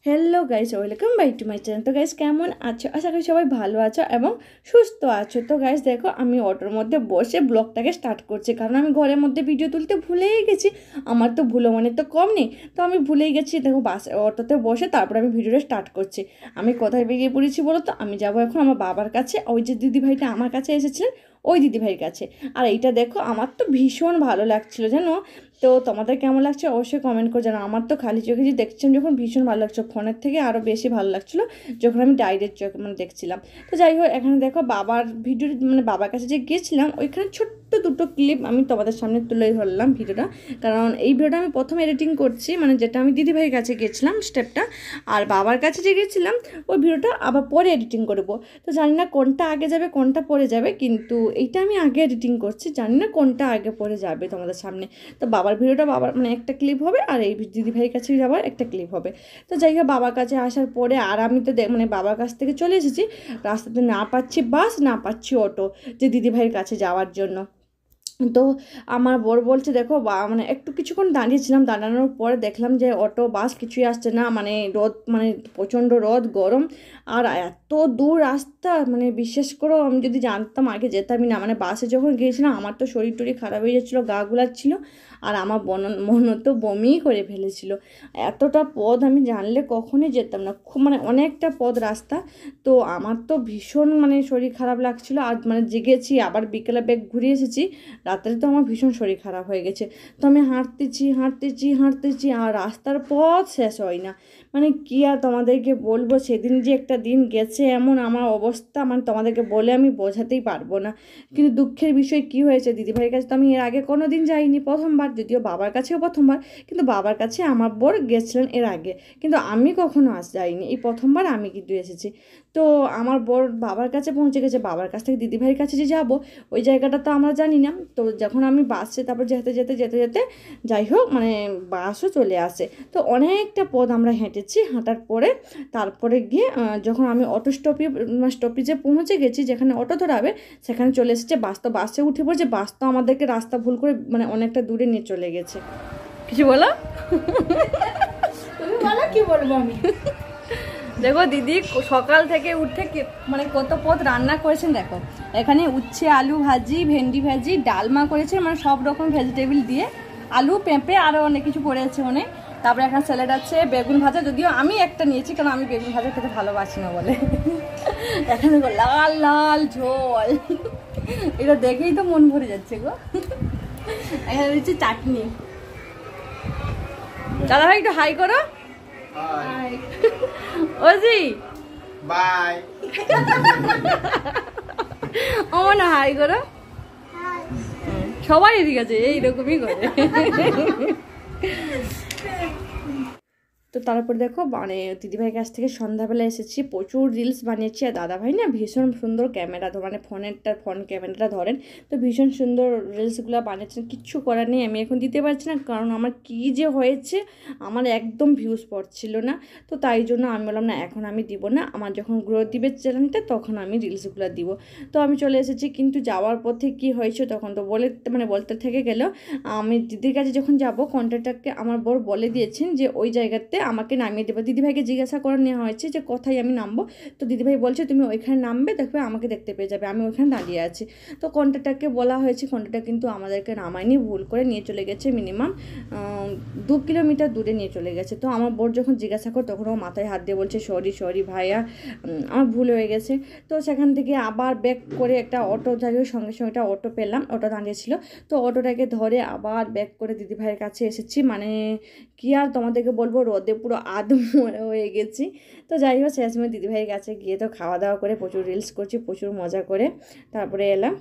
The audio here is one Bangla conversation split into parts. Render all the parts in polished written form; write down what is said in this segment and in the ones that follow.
Hello guys, welcome back to my channel. তো গাইস কেমন আছো? আশা করি সবাই ভালো আছো এবং সুস্থ আছো। তো গাইস দেখো, আমি অটোর মধ্যে বসে ব্লগটাকে স্টার্ট করছি, কারণ আমি ঘরের মধ্যে ভিডিও তুলতে ভুলেই গেছি। আমার তো ভুলো মানে তো কম নেই, তো আমি ভুলেই গেছি। দেখো অটোতে বসে তারপর আমি ভিডিওটা স্টার্ট করছি। আমি কোথায় বেরিয়ে পড়েছি বলো তো? আমি যাবো এখন আমার বাবার কাছে। ওই যে দিদিভাইটা আমার কাছে এসেছিলেন, ওই দিদিভাইয়ের কাছে। আর এইটা দেখো, আমার তো ভীষণ ভালো লাগছিলো জানো। তো তোমাদের কেমন লাগছে অবশ্যই কমেন্ট করে জানো। আমার তো খালি চোখে যে দেখছিলাম যখন ভীষণ ভালো লাগছিলো, ফোনের থেকে আরও বেশি ভালো লাগছিলো যখন আমি ডাইরেক্ট চোখে মানে দেখছিলাম। তো যাই হোক, এখানে দেখো বাবার ভিডিও মানে বাবার কাছে যে গিয়েছিলাম, ওইখানে ছোট্ট দুটো ক্লিপ আমি তোমাদের সামনে তুলে ধরলাম ভিডিওটা। কারণ এই ভিডিওটা আমি প্রথম এডিটিং করছি, মানে যেটা আমি দিদিভাইয়ের কাছে গিয়েছিলাম স্টেপটা, আর বাবার কাছে যে গিয়েছিলাম ওই ভিডিওটা আবার পরে এডিটিং করব। তো জানি না কোনটা আগে যাবে কোনটা পরে যাবে, কিন্তু এইটা আমি আগে এডিটিং করছি, জানি না কোনটা আগে পরে যাবে তোমাদের সামনে। তো বাবার ভিডিওটা বাবার মানে একটা ক্লিপ হবে, আর এই দিদিভাইয়ের কাছে যাবার একটা ক্লিপ হবে। তো যাই হোক, বাবার কাছে আসার পরে আর আমি তো মানে বাবার কাছ থেকে চলে এসেছি। রাস্তাতে না পাচ্ছি বাস, না পাচ্ছি অটো যে দিদিভাইয়ের কাছে যাওয়ার জন্য। তো আমার বর বলছে দেখো মানে একটু কিছুক্ষণ দাঁড়িয়েছিলাম, দাঁড়ানোর পরে দেখলাম যে অটো বাস কিছুই আসছে না, মানে রোদ, মানে প্রচণ্ড রোদ গরম, আর এত দূর রাস্তা, মানে বিশেষ করে আমি যদি জানতাম আগে যেতামই না। মানে বাসে যখন গিয়েছিলাম আমার তো শরীর টরীর খারাপ হয়ে যাচ্ছিলো, গা গুলাচ্ছিল, আর আমার মন তো বমি করে ফেলেছিল। এতটা পথ আমি জানলে কখনোই যেতাম না, খুব মানে অনেকটা পথ রাস্তা। তো আমার তো ভীষণ মানে শরীর খারাপ লাগছিলো, আর মানে জেগেছি, আবার বিকেলে ব্যাগ ঘুরে এসেছি, রাত্রে তো আমার ভীষণ শরীর খারাপ হয়ে গেছে। তো আমি হাঁটতেছি আর রাস্তার পথ শেষ হয় না। মানে কি আর তোমাদেরকে বলবো, সেদিন যে একটা দিন গেছে এমন আমার অবস্থা, মানে তোমাদেরকে বলে আমি বোঝাতেই পারবো না। কিন্তু দুঃখের বিষয় কি হয়েছে, দিদিভাইয়ের কাছে তো আমি এর আগে কোনো দিন যাইনি, প্রথমবার, যদিও বাবার কাছেও প্রথমবার, কিন্তু বাবার কাছে আমার বর গেছিলেন এর আগে, কিন্তু আমি কখনো যাইনি, এই প্রথমবার আমি কিন্তু এসেছি। তো আমার বর বাবার কাছে পৌঁছে গেছে, বাবার কাছ থেকে দিদিভাইয়ের কাছে যে যাবো ওই জায়গাটা তো আমরা জানি না। তো যখন আমি বাসে তারপর যেতে যাই হোক, মানে বাসও চলে আসে। তো অনেকটা পথ আমরা হেঁটেছি, হাঁটার পরে তারপরে গিয়ে যখন আমি অটো স্টপেজে পৌঁছে গেছি, যেখানে অটো ধরাবে সেখানে চলে এসেছে বাস। তো বাসে উঠে পড়ছে, বাস তো আমাদেরকে রাস্তা ভুল করে মানে অনেকটা দূরে নিয়ে চলে গেছে। কিছু বলো? তুমি বলো, কি বলবো আমি। দেখো দিদি সকাল থেকে উঠে মানে কত পদ রান্না করেছেন দেখো। এখানে উচ্ছে আলু ভাজি, ভেন্ডি ভাজি, ডালমা করেছে, মানে সব রকম ভেজিটেবল দিয়ে, আলু পেঁপে আরও অনেক কিছু পড়েছে অনেক। তারপরে এখানে স্যালাড আছে, বেগুন ভাজা, যদিও আমি একটা নিয়েছি কারণ আমি বেগুন ভাজা খেতে ভালোবাসি না বলে। এখানে লাল লাল ঝোল, এটা দেখেই তো মন ভরে যাচ্ছে গো। এখানে দিচ্ছে চাটনি। দাদা ভাই একটু হাই করো। OG by. ও না হাই করো। সবাই এদিকে আছে, এইরকমই করে। তো তারপর দেখো, মানে দিদিভাইয়ের কাছ থেকে সন্ধ্যাবেলা এসেছি, প্রচুর রিলস বানিয়েছি। আর দাদাভাই না ভীষণ সুন্দর ক্যামেরা, মানে ফোন ক্যামেরাটা ধরেন, তো ভীষণ সুন্দর রিলসগুলো বানিয়েছেন। কিচ্ছু করার নেই, আমি এখন দিতে পারছি না, কারণ আমার কী যে হয়েছে, আমার একদম ভিউজ পড়ছিল না। তো তাই জন্য আমি বললাম না, এখন আমি দিব না, আমার যখন গ্রোথ দিবে চ্যানেলটা তখন আমি রিলসগুলো দিব। তো আমি চলে এসেছি, কিন্তু যাওয়ার পথে কি হয়েছে তখন তো বলতে থেকে গেল। আমি দিদির কাছে যখন যাব, কন্ট্রাক্টরকে আমার বর বলে দিয়েছেন যে ওই জায়গাতে আমাকে নামিয়ে দেবো। দিদিভাইকে জিজ্ঞাসা করে নেওয়া হয়েছে যে কোথায় আমি নামবো, তো দিদিভাই বলছে তুমি ওইখানে নামবে, দেখবে আমাকে দেখতে পেয়ে যাবে, আমি ওইখানে দাঁড়িয়ে আছি। তো কন্ট্রাক্টরকে বলা হয়েছে, কন্ট্রাক্টর কিন্তু আমাদেরকে নামায়নি, ভুল করে নিয়ে চলে গেছে, মিনিমাম 2 কিলোমিটার দূরে নিয়ে চলে গেছে। তো আমার বর যখন জিজ্ঞাসা করে তখন ও মাথায় হাত দিয়ে বলছে সরি ভাইয়া, আমার ভুল হয়ে গেছে। তো সেখান থেকে আবার ব্যাক করে একটা অটো, যাই হোক সঙ্গে সঙ্গে একটা অটো পেলাম, অটো দাঁড়িয়েছিল। তো অটোটাকে ধরে আবার ব্যাক করে দিদিভাইয়ের কাছে এসেছি। মানে কি আর তোমাদেরকে বলবো, রোদে পুরো আধমরা হয়ে গেছি। তো যাই হোক, শেষমেশ দিদিভাইয়ের কাছে গিয়ে তো খাওয়া দাওয়া করে প্রচুর রিলস করছি, প্রচুর মজা করে তারপরে এলাম।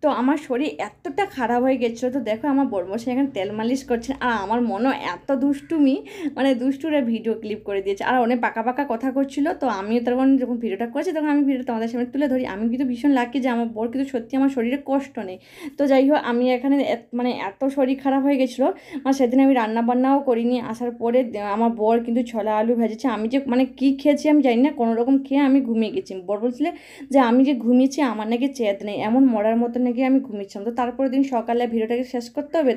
তো আমার শরীর এতটা খারাপ হয়ে গেছিলো, তো দেখো আমার বড়মশাই এখানে তেল মালিশ করছেন, আর আমার মনও এত দুষ্টুমি, মানে দুষ্টুরা ভিডিও ক্লিপ করে দিয়েছে, আর অনেক পাকা কথা করছিল। তো আমিও তখন যখন ভিডিওটা করেছি তখন আমি ভিডিওটা তোমাদের সামনে তুলে ধরি। আমি কিন্তু ভীষণ লাকি যে আমার বর কিন্তু সত্যি আমার শরীরে কষ্ট নেই। তো যাই হোক, আমি এখানে মানে এত শরীর খারাপ হয়ে গেছিলো, মানে সেদিন আমি রান্নাবান্নাও করিনি। আসার পরে আমার বর কিন্তু ছোলা আলু ভেজেছে, আমি যে মানে কী খেয়েছি আমি জানি না, কোনোরকম খেয়ে আমি ঘুমিয়ে গেছি। বর বলছিলে যে আমি যে ঘুমিয়েছি আমার নাকি চেদ নেই, এমন মরার মতন ওখানে গিয়ে আমি ঘুমিয়েছিলাম। তো তারপরের দিন সকালে ভিডিওটাকে শেষ করতে হবে।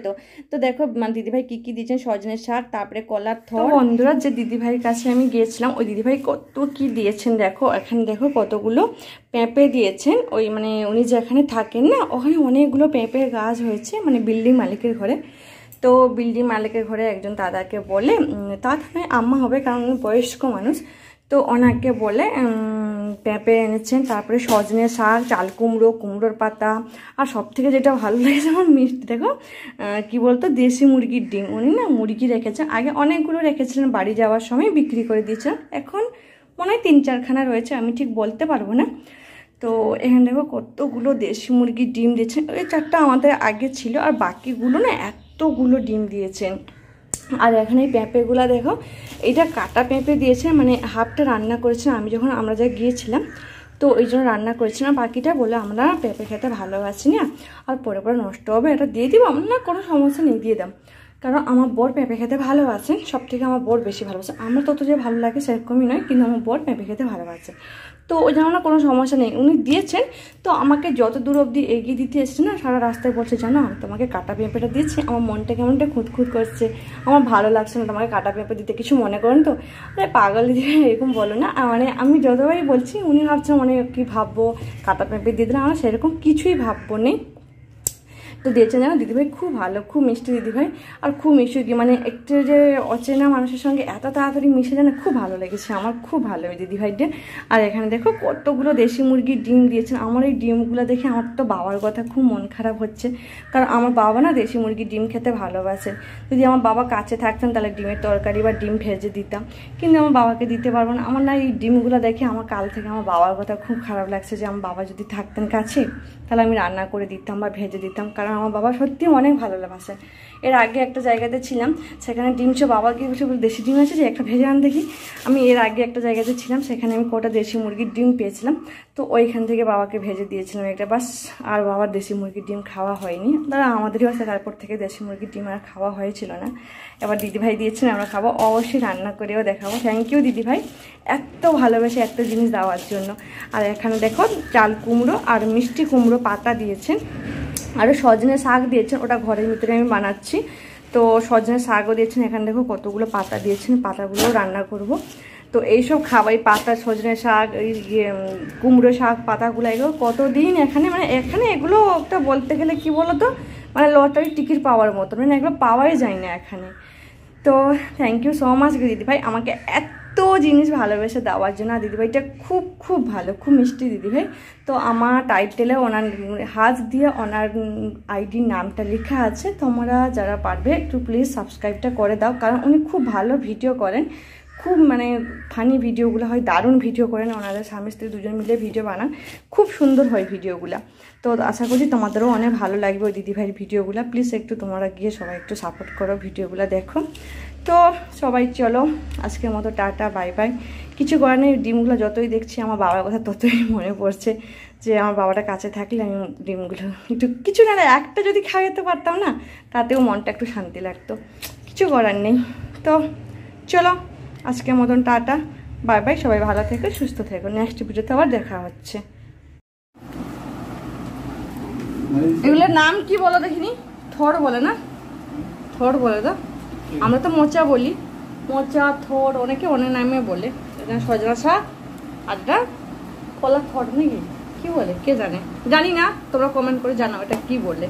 তো দেখো মানে দিদিভাই কী কী দিয়েছেন, সজনের শাক, তারপরে কলার থর। বন্ধুরা যে দিদিভাইয়ের কাছে আমি গিয়েছিলাম ওই দিদিভাই কত কি দিয়েছেন দেখো, এখানে দেখো কতগুলো পেঁপে দিয়েছেন। ওই মানে উনি যেখানে থাকেন না ওখানে অনেকগুলো পেঁপের গাছ হয়েছে, মানে বিল্ডিং মালিকের ঘরে। তো বিল্ডিং মালিকের ঘরে একজন দাদাকে বলে, দাদা নয় আম্মা হবে কারণ উনি বয়স্ক মানুষ, তো ওনাকে বলে পেঁপে এনেছেন, তারপরে সজনে শাক, চাল কুমড়ো, কুমড়োর পাতা, আর সব থেকে যেটা ভালো লেগেছে আমার মিষ্টি দেখো কি বলতো দেশি মুরগির ডিম। উনি না মুরগি রেখেছেন, আগে অনেকগুলো রেখেছিলেন, বাড়ি যাওয়ার সময় বিক্রি করে দিয়েছেন, এখন মনে হয় 3-4খানা রয়েছে, আমি ঠিক বলতে পারবো না। তো এখানে দেখো কতগুলো দেশি মুরগির ডিম দিয়েছেন, ওই 4টা আমাদের আগে ছিল আর বাকিগুলো না এতগুলো ডিম দিয়েছেন। আর এখানে এই পেঁপেগুলো দেখো, এইটা কাটা পেঁপে দিয়েছে, মানে হাফটা রান্না করেছেন আমরা যা গিয়েছিলাম, তো ওই জন্য রান্না করেছিলাম, বাকিটা বলে আমরা পেঁপে খেতে ভালোবাসি না আর পরে পরে নষ্ট হবে, এটা দিয়ে দিব আমরা, না কোনো সমস্যা নেই দিয়ে দাম, কারণ আমার বর পেঁপে খেতে ভালোবাসেন, সব থেকে আমার বর বেশি ভালোবাসে, আমার তত যে ভালো লাগে সেরকমই নয়, কিন্তু আমার বর পেঁপে খেতে ভালোবাসে, তো ওই জন্য না কোনো সমস্যা নেই, উনি দিয়েছেন। তো আমাকে যত দূর অবধি এগিয়ে দিতে এসেছে না, সারা রাস্তায় বলছে জানো আমি তোমাকে কাটা পেঁপেটা দিয়েছি, আমার মনটা কেমনটা খুঁতখুত করছে, আমার ভালো লাগছে না তোমাকে কাটা পেঁপে দিতে, কিছু মনে করেন তো? আরে পাগল দিদি এরকম বলো না, মানে আমি যতবারই বলছি উনি ভাবছেন মানে কী ভাববো কাটা পেঁপে দিয়ে দিলে, আমার সেরকম কিছুই ভাববো নেই। তো দিয়েছেন জানো দিদিভাই খুব ভালো, খুব মিষ্টি দিদিভাই, আর খুব মিষ্টি মানে একটু যে অচেনা মানুষের সঙ্গে এত তাড়াতাড়ি মিশে যায় না, খুব ভালো লেগেছে আমার, খুব ভালো ওই দিদিভাইটা। আর এখানে দেখো কতগুলো দেশি মুরগির ডিম দিয়েছেন, আমার এই ডিমগুলো দেখে আমার তো বাবার কথা খুব মন খারাপ হচ্ছে, কারণ আমার বাবা না দেশি মুরগির ডিম খেতে ভালোবাসে, যদি আমার বাবা কাছে থাকতেন তাহলে ডিমের তরকারি বা ডিম ভেজে দিতাম, কিন্তু আমার বাবাকে দিতে পারবো না। আমার না এই ডিমগুলো দেখে আমার কাল থেকে আমার বাবার কথা খুব খারাপ লাগছে, যে আমার বাবা যদি থাকতেন কাছে তাহলে আমি রান্না করে দিতাম বা ভেজে দিতাম, কারণ আমার বাবা সত্যি অনেক ভালোবাসে। এর আগে একটা জায়গাতে ছিলাম, সেখানে ডিম ছো বাবাকে বসে দেশি ডিম আছে যে একটা ভেজে আন দেখি, আমি এর আগে একটা জায়গাতে ছিলাম সেখানে আমি কটা দেশি মুরগির ডিম পেয়েছিলাম, তো ওইখান থেকে বাবাকে ভেজে দিয়েছিলাম একটা, বাস আর বাবার দেশি মুরগির ডিম খাওয়া হয়নি, তারা আমাদেরই আছে, তারপর থেকে দেশি মুরগির ডিম আর খাওয়া হয়েছিল না। এবার দিদিভাই দিয়েছেন আমরা খাবো, অবশ্যই রান্না করেও দেখাবো। থ্যাংক ইউ দিদিভাই এত ভালোবেসে একটা জিনিস দেওয়ার জন্য। আর এখানে দেখো চাল কুমড়ো আর মিষ্টি কুমড়ো পাতা দিয়েছেন, আরও সজনে শাক দিয়েছেন, ওটা ঘরের ভিতরে আমি বানাচ্ছি, তো সজনে শাকও দিয়েছেন। এখানে দেখো কতগুলো পাতা দিয়েছেন, পাতাগুলোও রান্না করব। তো এইসব খাবার পাতা সজনে শাক, এই কুমড়ো শাক পাতাগুলো, এগুলো কতদিন এখানে মানে এখানে এগুলো একটা বলতে গেলে কি বলো তো, মানে লটারি টিকিট পাওয়ার মতো, মানে এগুলো পাওয়াই যায় না এখানে। তো থ্যাংক ইউ সো মাচ দিদিভাই আমাকে এত জিনিস ভালোবেসে দেওয়ার জন্য। আর দিদিভাইটা খুব খুব ভালো, খুব মিষ্টি দিদিভাই। তো আমার টাইটেলে ওনার হাত দিয়ে ওনার আইডির নামটা লেখা আছে, তোমরা যারা পারবে একটু প্লিজ সাবস্ক্রাইবটা করে দাও, কারণ উনি খুব ভালো ভিডিও করেন, খুব মানে ফানি ভিডিওগুলো হয়, দারুণ ভিডিও করেন, ওনাদের স্বামী স্ত্রী দুজন মিলে ভিডিও বানান, খুব সুন্দর হয় ভিডিওগুলো। তো আশা করছি তোমাদেরও অনেক ভালো লাগবে ওই দিদিভাইয়ের ভিডিওগুলো, প্লিজ একটু তোমরা গিয়ে সবাই একটু সাপোর্ট করো, ভিডিওগুলো দেখো। তো সবাই চলো আজকের মতো টাটা বাই বাই। কিছু করার নেই, ডিমগুলো যতই দেখছি আমার বাবার কথা ততই মনে পড়ছে, যে আমার বাবাটা কাছে থাকলে আমি ডিমগুলো একটু কিছু না একটা যদি খাওয়াতে পারতাম না, তাতেও মনটা একটু শান্তি লাগতো, কিছু করার নেই। তো চলো আজকের মতন টাটা বাই বাই, সবাই ভালো থেকো সুস্থ থেকো, নেক্সট ভিডিওতে আবার দেখা হচ্ছে। এগুলোর নাম কি বলো দেখিনি? থর বলে না? থর বলে তো, আমরা তো মোচা বলি, মোচা থর অনেকে অনেক নামে বলে। এখানে সজনা শাক আড্ডা কলা থর নাকি কি বলে কে জানে, জানি না, তোমরা কমেন্ট করে জানাও এটা কি বলে।